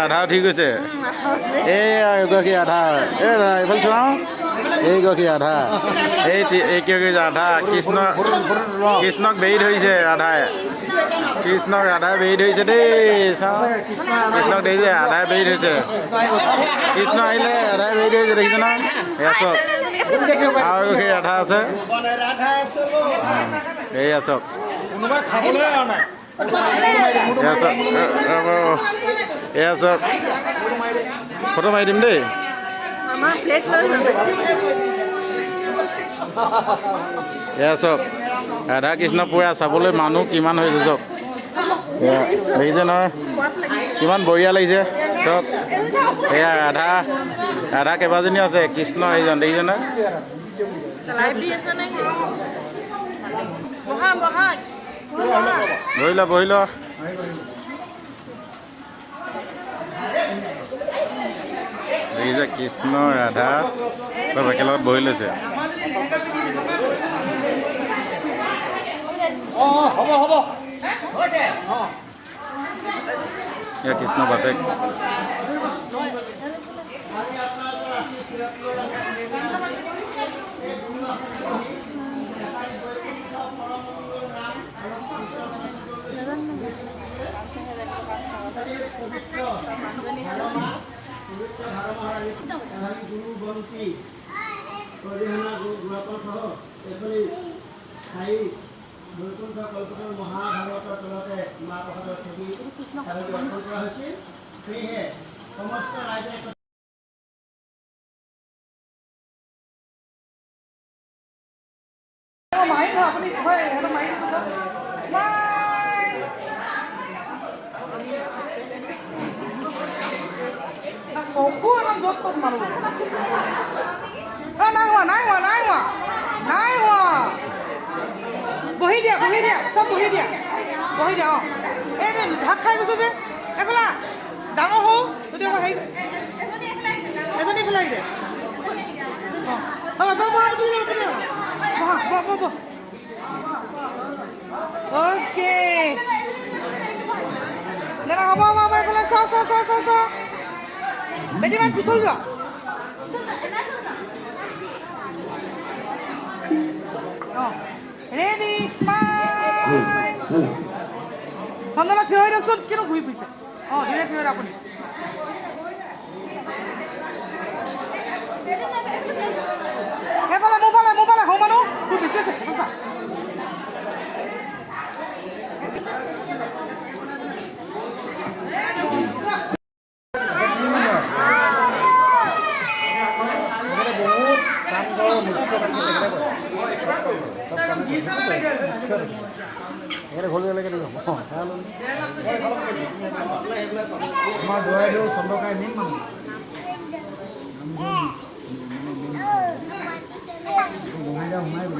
আধা উঠি গৈছে এইগৰাকী আধা এইফালে চোৱাওঁ এইগৰাকী আধা এই আধা কৃষ্ণক বেৰি ধৰিছে ৰাধাই কৃষ্ণক ৰাধাই বেৰি ধৰিছে দেই চাওঁ কৃষ্ণক দেখিছে আধাই বেৰি ধৰিছে কৃষ্ণ আহিলে আধাই বেৰি ধৰিছে দেখিছে ন এয়া চক আৰু সেই ৰাধা আছে এয়া চক এয়া চক ফটো মাৰি দিম দেই এয়া চক ৰাধা কৃষ্ণ পুৰা চাবলৈ মানুহ কিমান হৈছে চক দেখিছে নহয় কিমান বঢ়িয়া লাগিছে চক এয়া ৰাধা কেইবাজনী আছে কৃষ্ণ এইজন দেখিছে নহয় বহি ল দেখিছে কৃষ্ণ ৰাধা চব একেলগত বহি লৈছে এয়া কৃষ্ণ বাপেক গুৰু বন্তি অৰিহণা গুৰুপৰ সহ এখনি স্থায়ী বৈকুণ্ঠ কল্পতৰ মহাভাৰতৰ তলতে মাহ প্ৰসাদত থাকি অৰ্পণ কৰা হৈছিল সেয়েহে সমস্ত ৰাইজে বহি দিয়া চব বহি দিয়া অঁ এই ভাত খাই গৈছো যে এইফালে ডাঙৰ হওঁ যদি হেৰি এজনী ফেলাই দে অ'কে হ'ব এইফালে চ বেটিমান পিছল যোৱা ৰেডি স্মাইল সঞ্জনা থিয় হৈ দিয়কচোন কিনো ঘূৰি ফুৰিছে অঁ ধুনীয়া থিয় হৈ আপুনি সেইফালে মোৰ ফালে হওঁ মানুহ তোৰ বেছি আছে আমাৰ দৌৰাইদেউ চন্দ্ৰকাই মেইন মানুহ সোমাই আপুনি